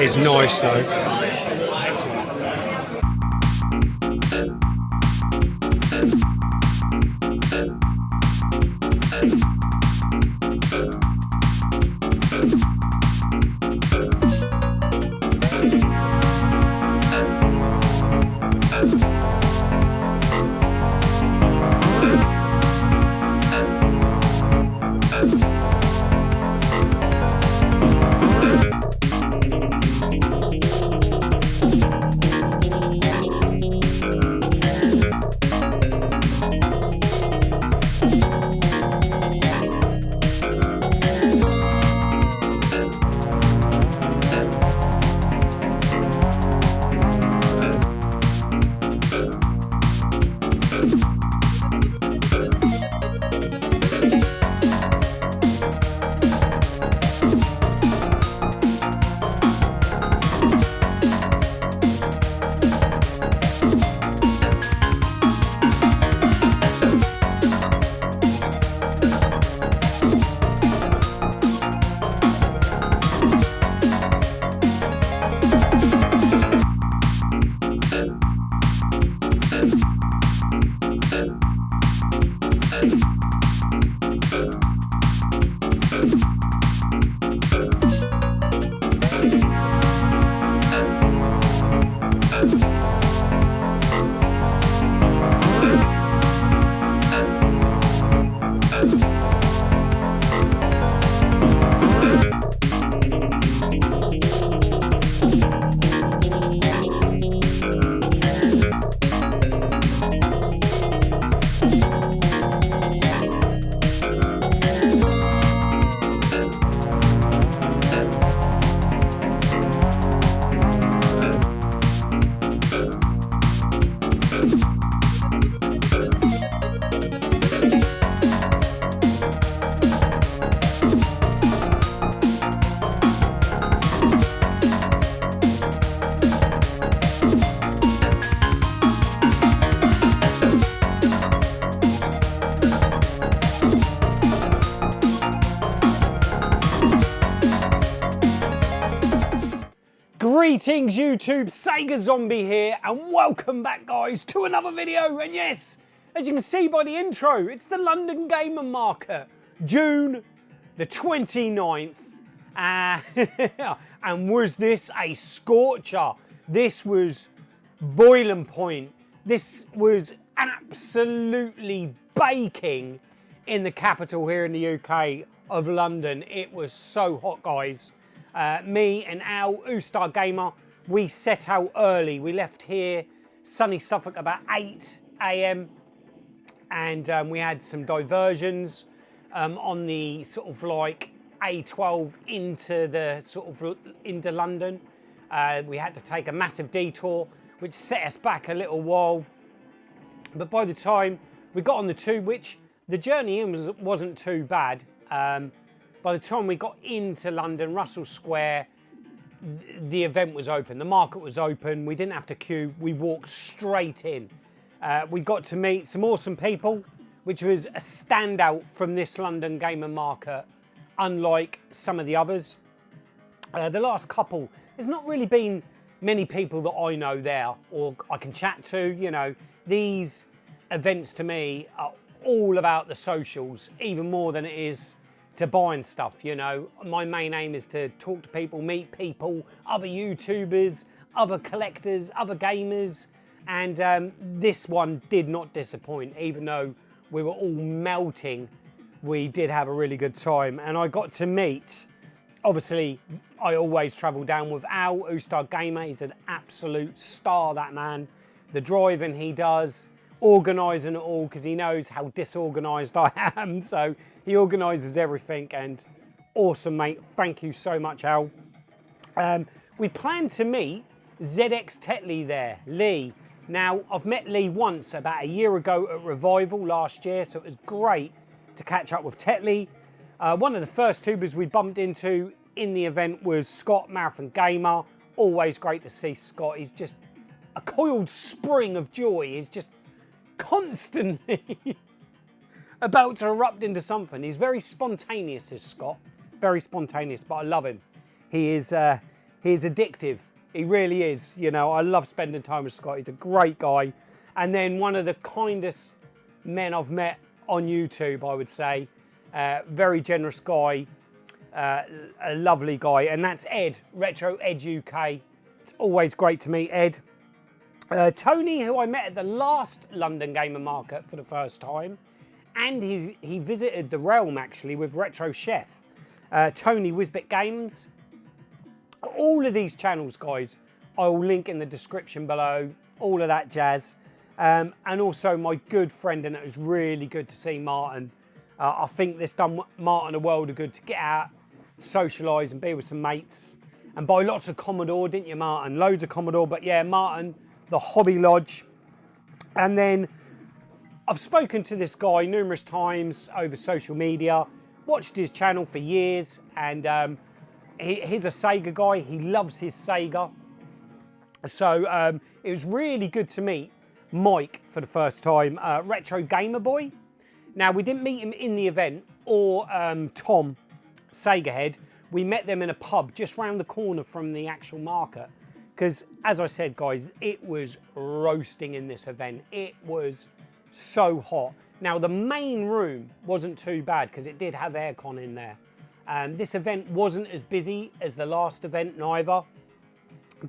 is nice though. Greetings YouTube, Sega Zombie here, and welcome back guys to another video. And yes, as you can see by the intro, it's the London Gamer Market, June the 29th. And was this a scorcher? This was boiling point. This was absolutely baking in the capital here in the UK of London. It was so hot, guys. Me and Al, Ustar Gamer, we set out early. We left here, sunny Suffolk, about 8 AM, and we had some diversions on the sort of like A12 into the sort of into London. We had to take a massive detour, which set us back a little while. But by the time we got on the tube, which the journey in wasn't too bad. By the time we got into London, Russell Square, the event was open. The market was open. We didn't have to queue. We walked straight in. We got to meet some awesome people, which was a standout from this London Gamer Market, unlike some of the others. The last couple, there's not really been many people that I know there or I can chat to. You know, these events to me are all about the socials, even more than it is to buying stuff. You know, my main aim is to talk to people, meet people, other YouTubers, other collectors, other gamers, and this one did not disappoint. Even though we were all melting, we did have a really good time, and I got to meet, obviously I always travel down with Al, Ustar Gamer. He's an absolute star, that man. The driving he does, organising it all, because he knows how disorganised I am, so he organises everything, and awesome, mate. Thank you so much, Al. We plan to meet ZX Tetley there, Lee. Now, I've met Lee once about a year ago at Revival last year, so it was great to catch up with Tetley. One of the first tubers we bumped into in the event was Scott, Marathon Gamer. Always great to see Scott. He's just a coiled spring of joy. He's just constantly about to erupt into something. He's very spontaneous, is Scott. Very spontaneous, but I love him. He is He's addictive. He really is. You know, I love spending time with Scott. He's a great guy. And then one of the kindest men I've met on YouTube, I would say. Very generous guy, a lovely guy. And that's Ed, Retro Ed UK. It's always great to meet Ed. Tony, who I met at the last London Gamer Market for the first time. And he visited the Realm, actually, with Retro Chef. Tony, Whizbit Games. All of these channels, guys, I will link in the description below. All of that jazz. And also my good friend, and it was really good to see Martin. I think this done Martin a world of good to get out, socialise and be with some mates. And buy lots of Commodore, didn't you, Martin? Loads of Commodore. But yeah, Martin, the Hobby Lodge. And then I've spoken to this guy numerous times over social media. Watched his channel for years. And he's a Sega guy. He loves his Sega. So it was really good to meet Mike for the first time, Retro Gamer Boy. Now, we didn't meet him in the event, or Tom, Sega Head. We met them in a pub just round the corner from the actual market. Because, as I said, guys, it was roasting in this event. It was so hot. Now, the main room wasn't too bad because it did have aircon in there. This event wasn't as busy as the last event, neither.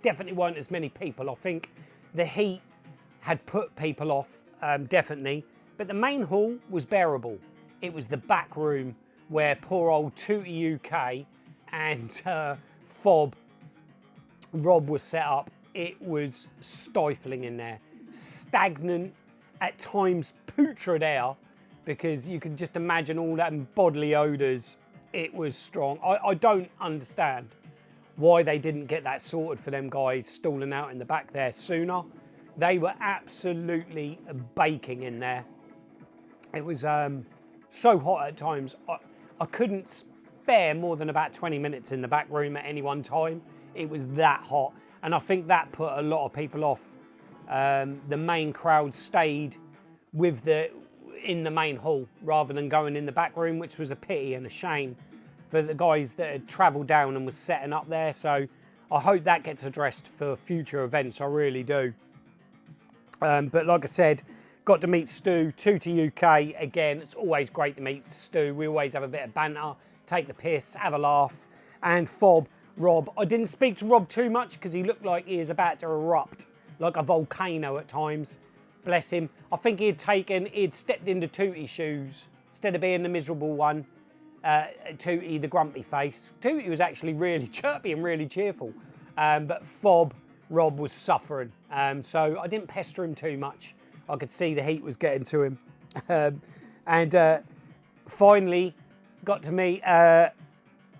Definitely weren't as many people. I think the heat had put people off, definitely. But the main hall was bearable. It was the back room where poor old Tootie UK and Fob, Rob was set up. It was stifling in there. Stagnant, at times putrid air, because you can just imagine all that bodily odours. It was strong. I don't understand why they didn't get that sorted for them guys stalling out in the back there sooner. They were absolutely baking in there. It was so hot at times. I couldn't spare more than about 20 minutes in the back room at any one time. It was that hot. And I think that put a lot of people off. The main crowd stayed in the main hall rather than going in the back room, which was a pity and a shame for the guys that had travelled down and was setting up there. So I hope that gets addressed for future events. I really do. But like I said, got to meet Stu, Tootie UK. Again, it's always great to meet Stu. We always have a bit of banter, take the piss, have a laugh. And Fob, Rob. I didn't speak to Rob too much because he looked like he was about to erupt like a volcano at times. Bless him. I think he'd stepped into Tootie's shoes instead of being the miserable one. Tootie, the grumpy face. Tootie was actually really chirpy and really cheerful. But Fob, Rob was suffering. So I didn't pester him too much. I could see the heat was getting to him. And finally got to meet at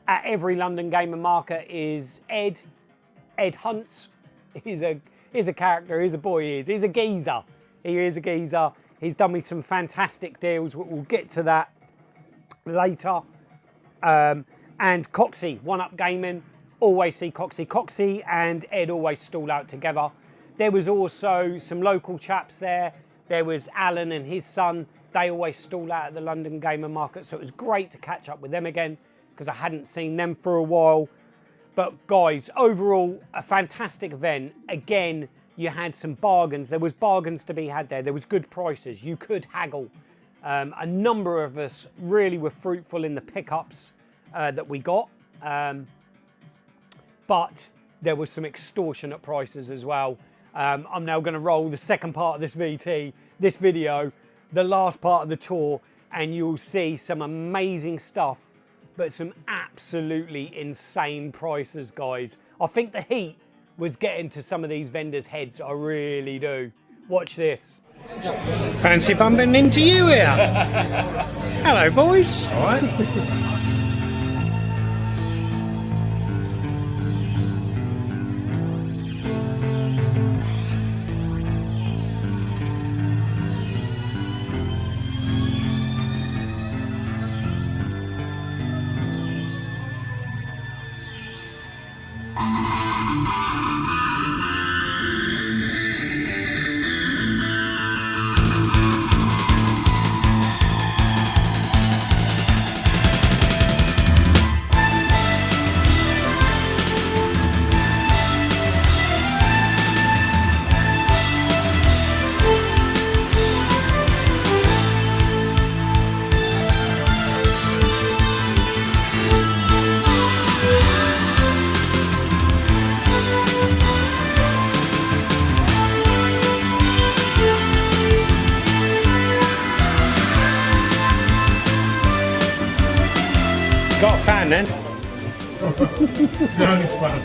every London Gamer Market is Ed Hunts. He's a character, he's a boy, he's a geezer. He is a geezer. He's done me some fantastic deals. We'll get to that later. And Coxie, One Up Gaming. Always see Coxie and Ed always stall out together. There was also some local chaps there. There was Alan and his son. They always stall out at the London Gamer Market. So it was great to catch up with them again because I hadn't seen them for a while. But guys, overall, a fantastic event. Again, you had some bargains. There was bargains to be had there. There was good prices. You could haggle. A number of us really were fruitful in the pickups that we got. But there was some extortionate prices as well. I'm now going to roll the second part of this video, the last part of the tour, and you'll see some amazing stuff, but some absolutely insane prices, guys. I think the heat was getting to some of these vendors' heads. I really do. Watch this. Fancy bumping into you here. Hello, boys. All right. Got a fan then? No, it's fun.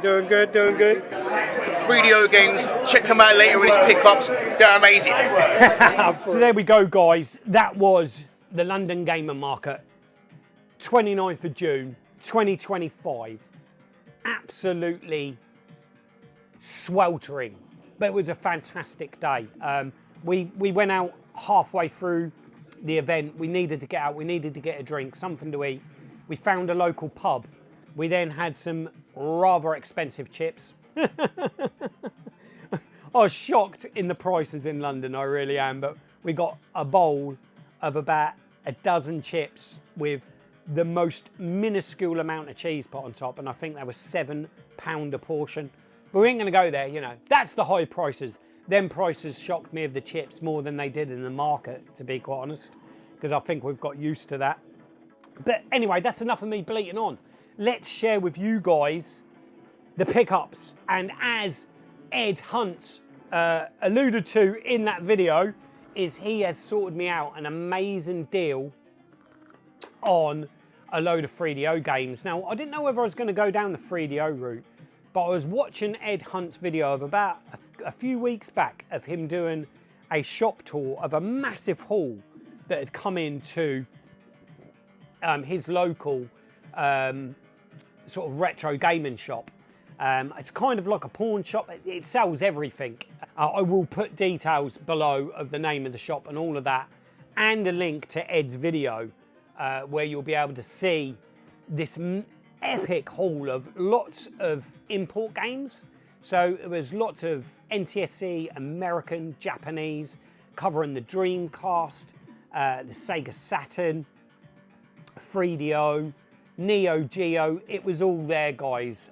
Doing good, doing good. 3DO games, check them out later with his pickups, they're amazing. So there we go, guys. That was the London Gamer Market, 29th of June, 2025. Absolutely sweltering, but it was a fantastic day. We went out halfway through the event. We needed to get out, we needed to get a drink, something to eat. We found a local pub. We then had some rather expensive chips. I was shocked in the prices in London, I really am, but we got a bowl of about a dozen chips with the most minuscule amount of cheese put on top, and I think they were £7 a portion. But we ain't gonna go there, you know. That's the high prices. Them prices shocked me of the chips more than they did in the market, to be quite honest, because I think we've got used to that. But anyway, that's enough of me bleating on. Let's share with you guys the pickups. And as Ed Hunt alluded to in that video, is he has sorted me out an amazing deal on a load of 3DO games. Now, I didn't know whether I was going to go down the 3DO route, but I was watching Ed Hunt's video of about a few weeks back of him doing a shop tour of a massive haul that had come into his local sort of retro gaming shop. It's kind of like a pawn shop. It sells everything. I will put details below of the name of the shop and all of that, and a link to Ed's video where you'll be able to see this epic haul of lots of import games. So there was lots of NTSC, American, Japanese, covering the Dreamcast, the Sega Saturn, 3DO, Neo Geo. It was all there, guys.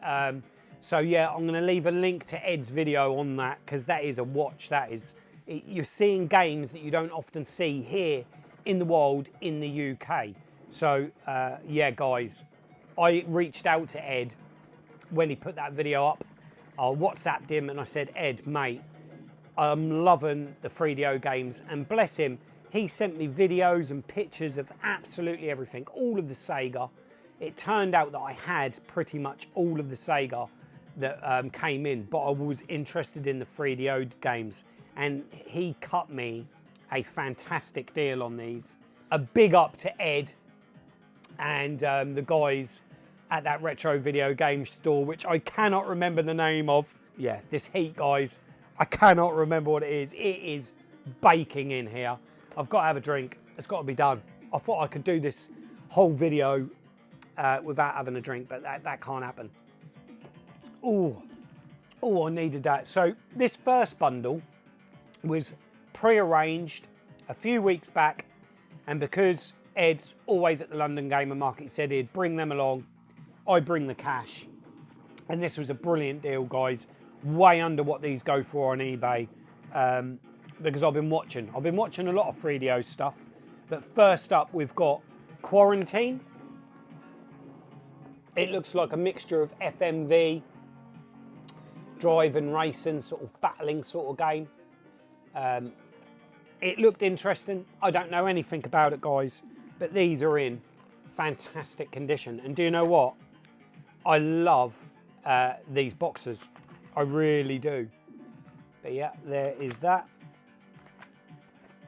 So yeah, I'm going to leave a link to Ed's video on that, because that is a watch. That is, you're seeing games that you don't often see here in the world in the UK. So yeah, guys, I reached out to Ed when he put that video up. I WhatsApped him and I said, Ed, mate, I'm loving the 3DO games, and bless him, he sent me videos and pictures of absolutely everything, all of the Sega. It turned out that I had pretty much all of the Sega that came in, but I was interested in the 3DO games, and he cut me a fantastic deal on these. A big up to Ed and the guys at that retro video game store, which I cannot remember the name of. Yeah, this heat, guys, I cannot remember what it is. It is baking in here. I've got to have a drink. It's got to be done. I thought I could do this whole video without having a drink, but that can't happen. Oh, Oh, I needed that. So this first bundle was pre-arranged a few weeks back, and because Ed's always at the London Gamer Market, he said he'd bring them along. I bring the cash. And this was a brilliant deal, guys. Way under what these go for on eBay. Because I've been watching a lot of 3DO stuff. But first up, we've got Quarantine. It looks like a mixture of FMV, drive and racing, sort of battling sort of game. It looked interesting. I don't know anything about it, guys, but these are in fantastic condition. And do you know what? I love these boxes. I really do. But yeah, there is that.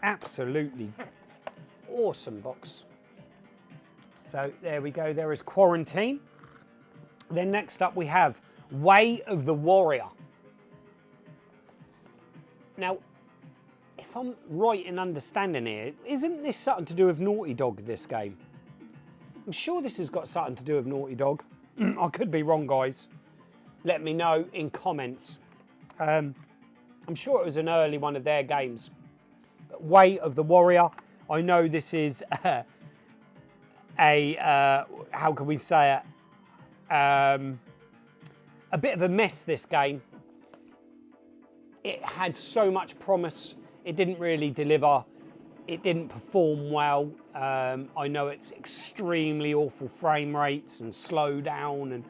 Absolutely awesome box. So there we go. There is Quarantine. Then next up we have Way of the Warrior. Now, if I'm right in understanding it, isn't this something to do with Naughty Dog, this game? I'm sure this has got something to do with Naughty Dog. I could be wrong, guys. Let me know in comments. I'm sure it was an early one of their games. But Way of the Warrior, I know this is how can we say it? A bit of a mess, this game. It had so much promise. It didn't really deliver. It didn't perform well. I know it's extremely awful frame rates and slow down,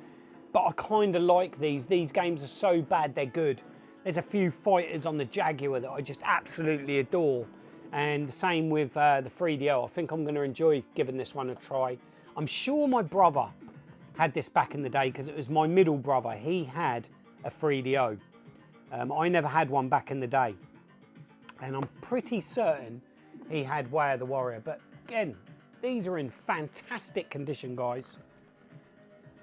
but I kind of like these. These games are so bad they're good. There's a few fighters on the Jaguar that I just absolutely adore. And the same with the 3DO. I think I'm going to enjoy giving this one a try. I'm sure my brother had this back in the day because it was my middle brother. He had a 3DO. I never had one back in the day. And I'm pretty certain he had Way of the Warrior. But again, these are in fantastic condition, guys.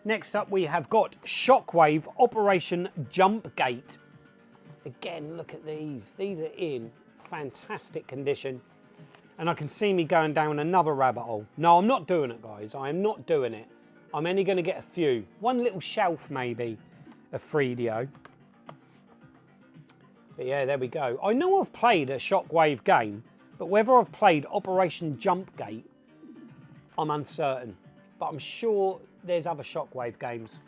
Next up, we have got Shockwave Operation Jump Gate. Again, look at these. These are in fantastic condition. And I can see me going down another rabbit hole. No, I'm not doing it, guys. I am not doing it. I'm only going to get a few. One little shelf, maybe, of 3DO. But yeah, there we go. I know I've played a Shockwave game, but whether I've played Operation Jump Gate, I'm uncertain. But I'm sure there's other Shockwave games.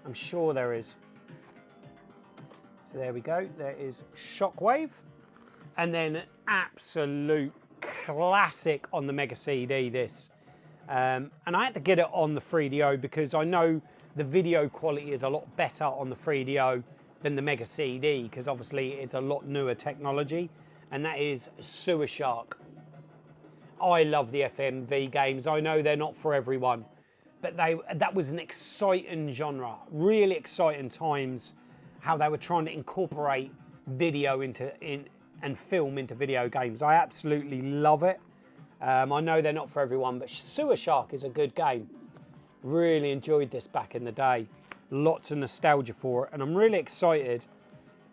I'm sure there is. So there we go. There is Shockwave. And then absolute classic on the Mega CD, this. And I had to get it on the 3DO because I know the video quality is a lot better on the 3DO than the Mega CD, because obviously it's a lot newer technology, and that is Sewer Shark. I love the FMV games. I know they're not for everyone, but that was an exciting genre, really exciting times, how they were trying to incorporate video and film into video games. I absolutely love it. I know they're not for everyone, but Sewer Shark is a good game. Really enjoyed this back in the day. Lots of nostalgia for it, and I'm really excited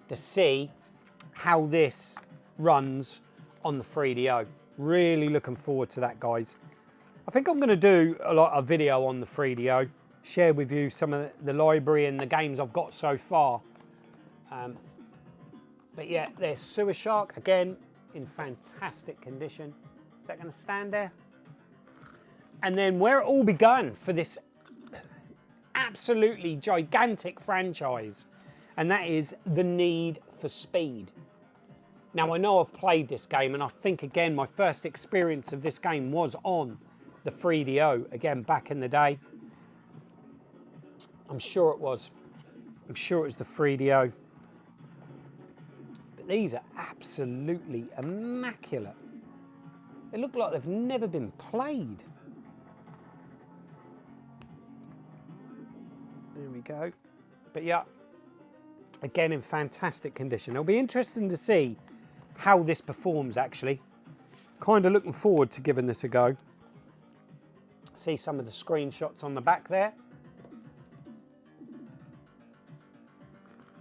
to see how this runs on the 3DO. Really looking forward to that, guys. I think I'm going to do a video on the 3DO, share with you some of the library and the games I've got so far. But yeah, there's Sewer Shark, again, in fantastic condition. Is that going to stand there? And then where it all began for this absolutely gigantic franchise, and that is the Need for Speed. Now, I know I've played this game, and I think, again, my first experience of this game was on the 3DO, again, back in the day. I'm sure it was. I'm sure it was the 3DO. But these are absolutely immaculate. They look like they've never been played. There we go. But yeah, again in fantastic condition. It'll be interesting to see how this performs, actually. Kind of looking forward to giving this a go. See some of the screenshots on the back there.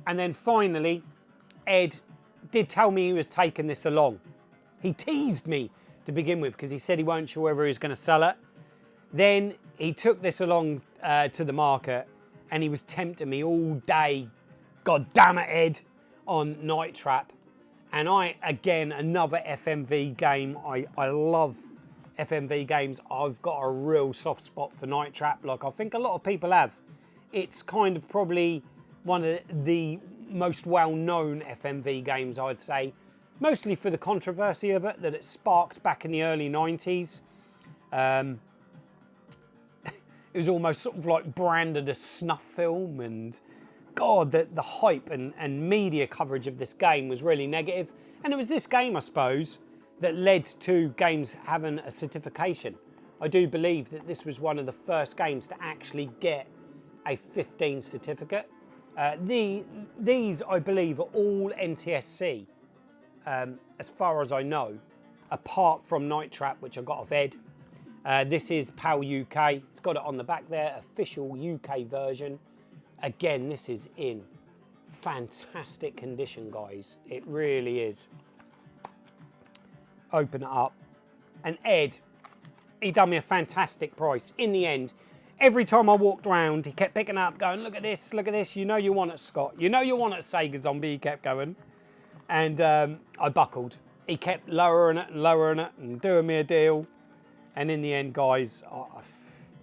And then finally, Ed did tell me he was taking this along. He teased me to begin with because he said he weren't sure whether he was going to sell it. Then he took this along to the market, and he was tempting me all day God damn it, Ed, on Night Trap. And again, another FMV game. I love FMV games. I've got a real soft spot for Night Trap, like I think a lot of people have. It's kind of probably one of the most well-known FMV games, I'd say, mostly for the controversy of it that it sparked back in the early 90s. It was almost sort of like branded a snuff film, and God, the hype and media coverage of this game was really negative. And it was this game, I suppose, that led to games having a certification. I do believe that this was one of the first games to actually get a 15 certificate. These, I believe, are all NTSC, as far as I know, apart from Night Trap, which I got off Ed. This is PAL UK. It's got it on the back there, official UK version. Again, this is in fantastic condition, guys. It really is. Open it up. And Ed, he done me a fantastic price. In the end, every time I walked around, he kept picking up, going, look at this, you know you want it, Scott. You know you want it, Sega Zombie, he kept going. And I buckled. He kept lowering it and doing me a deal. And in the end, guys,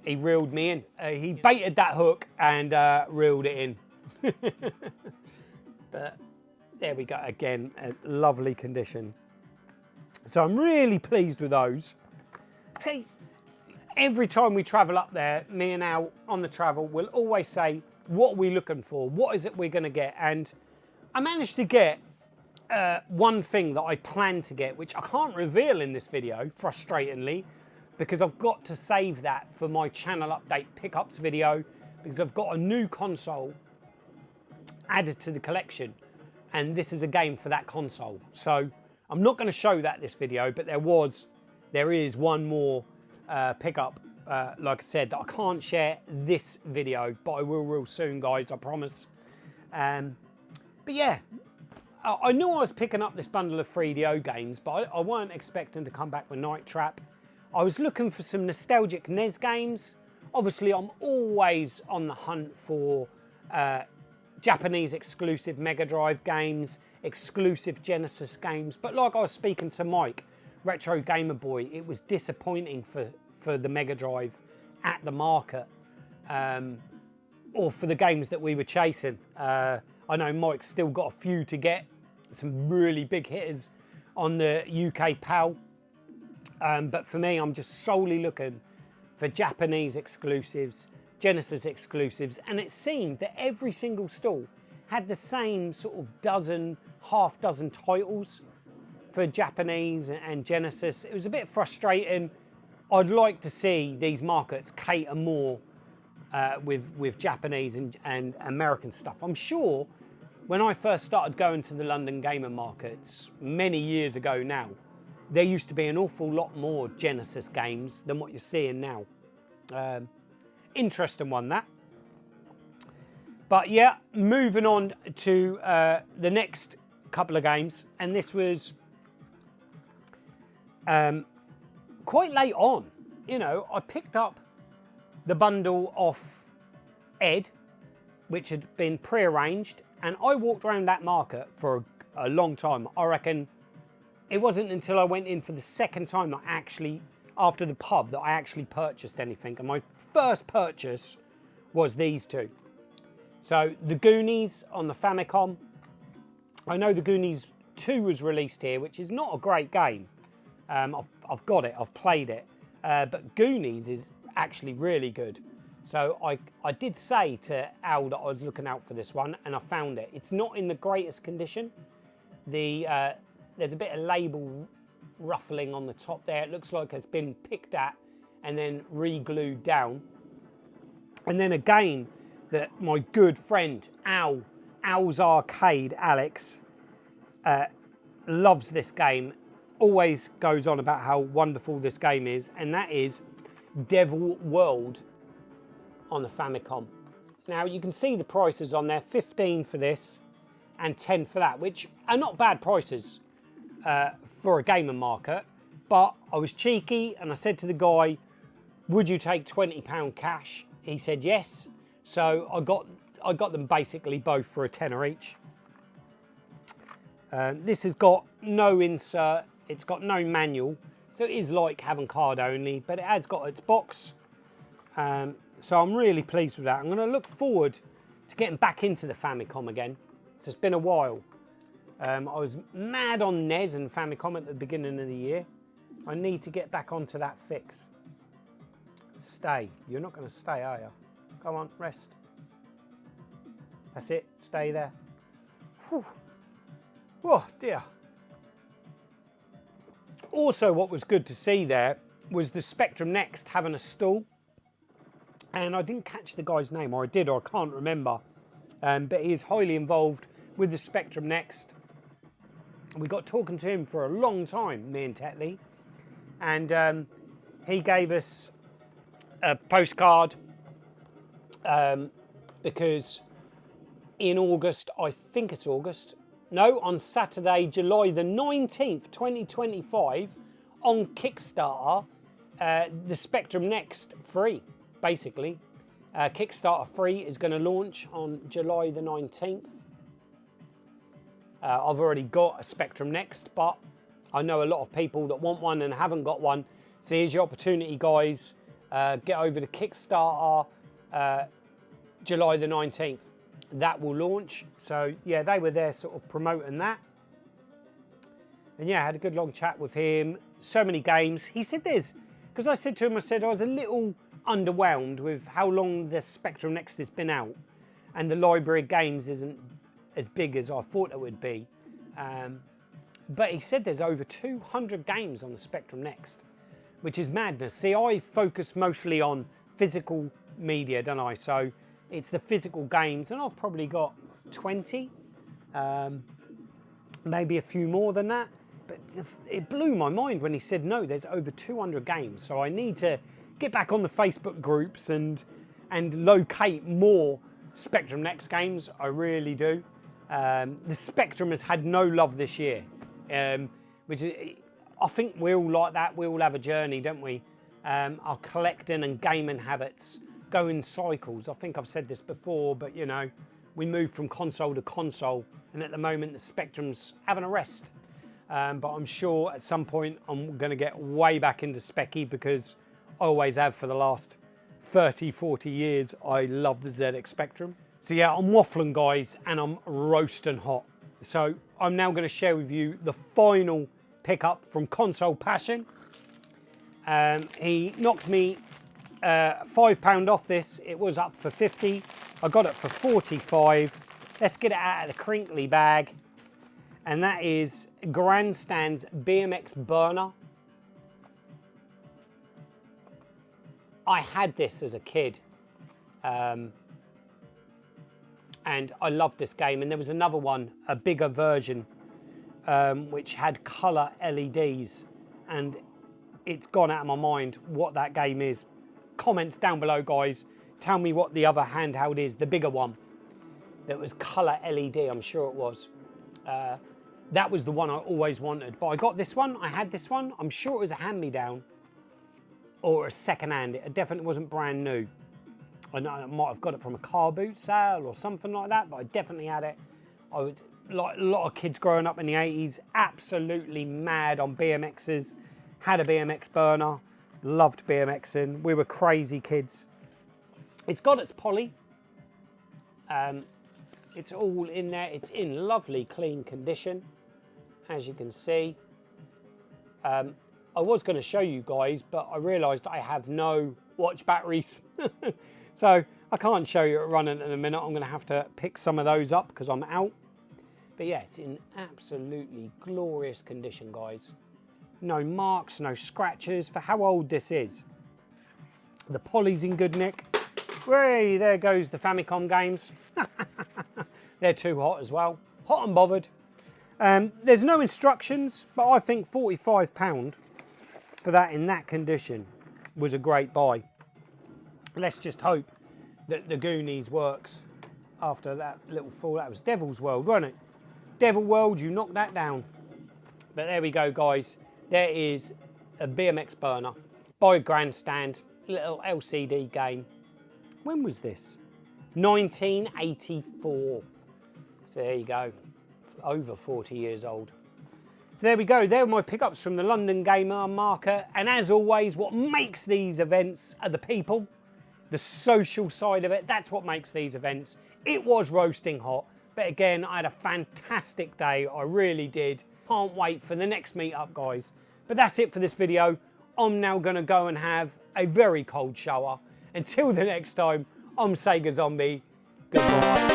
he reeled me in. He baited that hook and reeled it in. But there we go, again, a lovely condition. So I'm really pleased with those. See, every time we travel up there, me and Al on the travel will always say, what are we looking for? What is it we're going to get? And I managed to get one thing that I plan to get, which I can't reveal in this video, frustratingly, because I've got to save that for my channel update pickups video, because I've got a new console added to the collection, and this is a game for that console. So I'm not going to show that this video, but there is one more pickup, like I said, that I can't share this video, but I will real soon, guys, I promise. But yeah, I knew I was picking up this bundle of 3DO games, but I weren't expecting to come back with Night Trap. I was looking for some nostalgic NES games. Obviously, I'm always on the hunt for Japanese exclusive Mega Drive games, exclusive Genesis games. But like I was speaking to Mike, Retro Gamer Boy, it was disappointing for the Mega Drive at the market, or for the games that we were chasing. I know Mike's still got a few to get, some really big hitters on the UK PAL. But for me, I'm just solely looking for Japanese exclusives, Genesis exclusives, and it seemed that every single stall had the same sort of half dozen titles for Japanese and Genesis. It was a bit frustrating. I'd like to see these markets cater more with Japanese and American stuff. I'm sure when I first started going to the London gamer markets many years ago now, there used to be an awful lot more Genesis games than what you're seeing now. Interesting one, that. But yeah, moving on to the next couple of games, and this was quite late on. You know, I picked up the bundle off Ed, which had been pre-arranged, and I walked around that market for a long time. I reckon it wasn't until I went in for the second time that I actually, after the pub, that I actually purchased anything. And my first purchase was these two. So the Goonies on the Famicom. I know the Goonies 2 was released here, which is not a great game. I've got it, I've played it. But Goonies is actually really good. So I did say to Al that I was looking out for this one, and I found it. It's not in the greatest condition. There's a bit of label ruffling on the top there. It looks like it's been picked at and then re-glued down. And then again, that my good friend Al's Arcade, Alex, loves this game. Always goes on about how wonderful this game is, and that is Devil World on the Famicom. Now you can see the prices on there, 15 for this and 10 for that, which are not bad prices for a gamer market. But I was cheeky and I said to the guy, would you take £20 cash? He said yes. So I got I got them basically both for a tenner each. This has got no insert, it's got no manual, so it is like having card only, but it has got its box. So I'm really pleased with that. I'm going to look forward to getting back into the Famicom again. So it's been a while. I was mad on NES and Famicom at the beginning of the year. I need to get back onto that fix. Stay. You're not going to stay, are you? Come on, rest. That's it. Stay there. Whew. Oh dear. Also, what was good to see there was the Spectrum Next having a stall. And I didn't catch the guy's name, or I did, or I can't remember. But he is highly involved with the Spectrum Next. We got talking to him for a long time, me and Tetley. And he gave us a postcard because in August, I think it's August, no, on Saturday, July the 19th, 2025, on Kickstarter, the Spectrum Next free, basically. Kickstarter free is going to launch on July the 19th. I've already got a Spectrum Next, but I know a lot of people that want one and haven't got one. So here's your opportunity, guys. Get over to Kickstarter, July the 19th. That will launch. So yeah, they were there sort of promoting that. And yeah, I had a good long chat with him. So many games. He said there's, because I said to him, I was a little underwhelmed with how long the Spectrum Next has been out. And the library of games isn't as big as I thought it would be. But he said there's over 200 games on the Spectrum Next, which is madness. See, I focus mostly on physical media, don't I? So it's the physical games, and I've probably got 20, maybe a few more than that. But it blew my mind when he said, no, there's over 200 games. So I need to get back on the Facebook groups and locate more Spectrum Next games. I really do. The Spectrum has had no love this year, which is, I think we're all like that. We all have a journey, don't we? Our collecting and gaming habits go in cycles. I think I've said this before, but you know, we move from console to console, and at the moment the Spectrum's having a rest. But I'm sure at some point I'm going to get way back into Specky, because I always have for the last 30, 40 years. I love the ZX Spectrum. So yeah, I'm waffling, guys, and I'm roasting hot. So I'm now going to share with you the final pickup from Console Passion. He knocked me £5 off this. It was up for 50. I got it for 45. Let's get it out of the crinkly bag. And that is Grandstand's BMX burner. I had this as a kid. And I loved this game. And there was another one, a bigger version, which had colour LEDs. And it's gone out of my mind what that game is. Comments down below, guys. Tell me what the other handheld is, the bigger one. That was colour LED, I'm sure it was. That was the one I always wanted. But I got this one, I had this one. I'm sure it was a hand-me-down or a second-hand. It definitely wasn't brand new. I know I might have got it from a car boot sale or something like that, but I definitely had it. I was, like a lot of kids growing up in the 80s, absolutely mad on BMXs. Had a BMX burner, loved BMXing. We were crazy kids. It's got its poly. It's all in there. It's in lovely, clean condition, as you can see. I was going to show you guys, but I realised I have no watch batteries. So I can't show you it running in a minute. I'm going to have to pick some of those up because I'm out. But yeah, it's in absolutely glorious condition, guys. No marks, no scratches for how old this is. The poly's in good nick. Hey, there goes the Famicom games. They're too hot as well. Hot and bothered. There's no instructions, but I think £45 for that in that condition was a great buy. Let's just hope that the Goonies works after that little fall. That was Devil's World, wasn't it? Devil World, you knocked that down. But there we go, guys. There is a BMX burner by Grandstand, little LCD game. When was this? 1984. So there you go, over 40 years old. So there we go, there are my pickups from the London Gamer Market. And as always, what makes these events are the people, the social side of it. That's what makes these events. It was roasting hot, but again, I had a fantastic day. I really did. Can't wait for the next meetup, guys. But that's it for this video. I'm now gonna go and have a very cold shower. Until the next time, I'm Sega Zombie. Goodbye.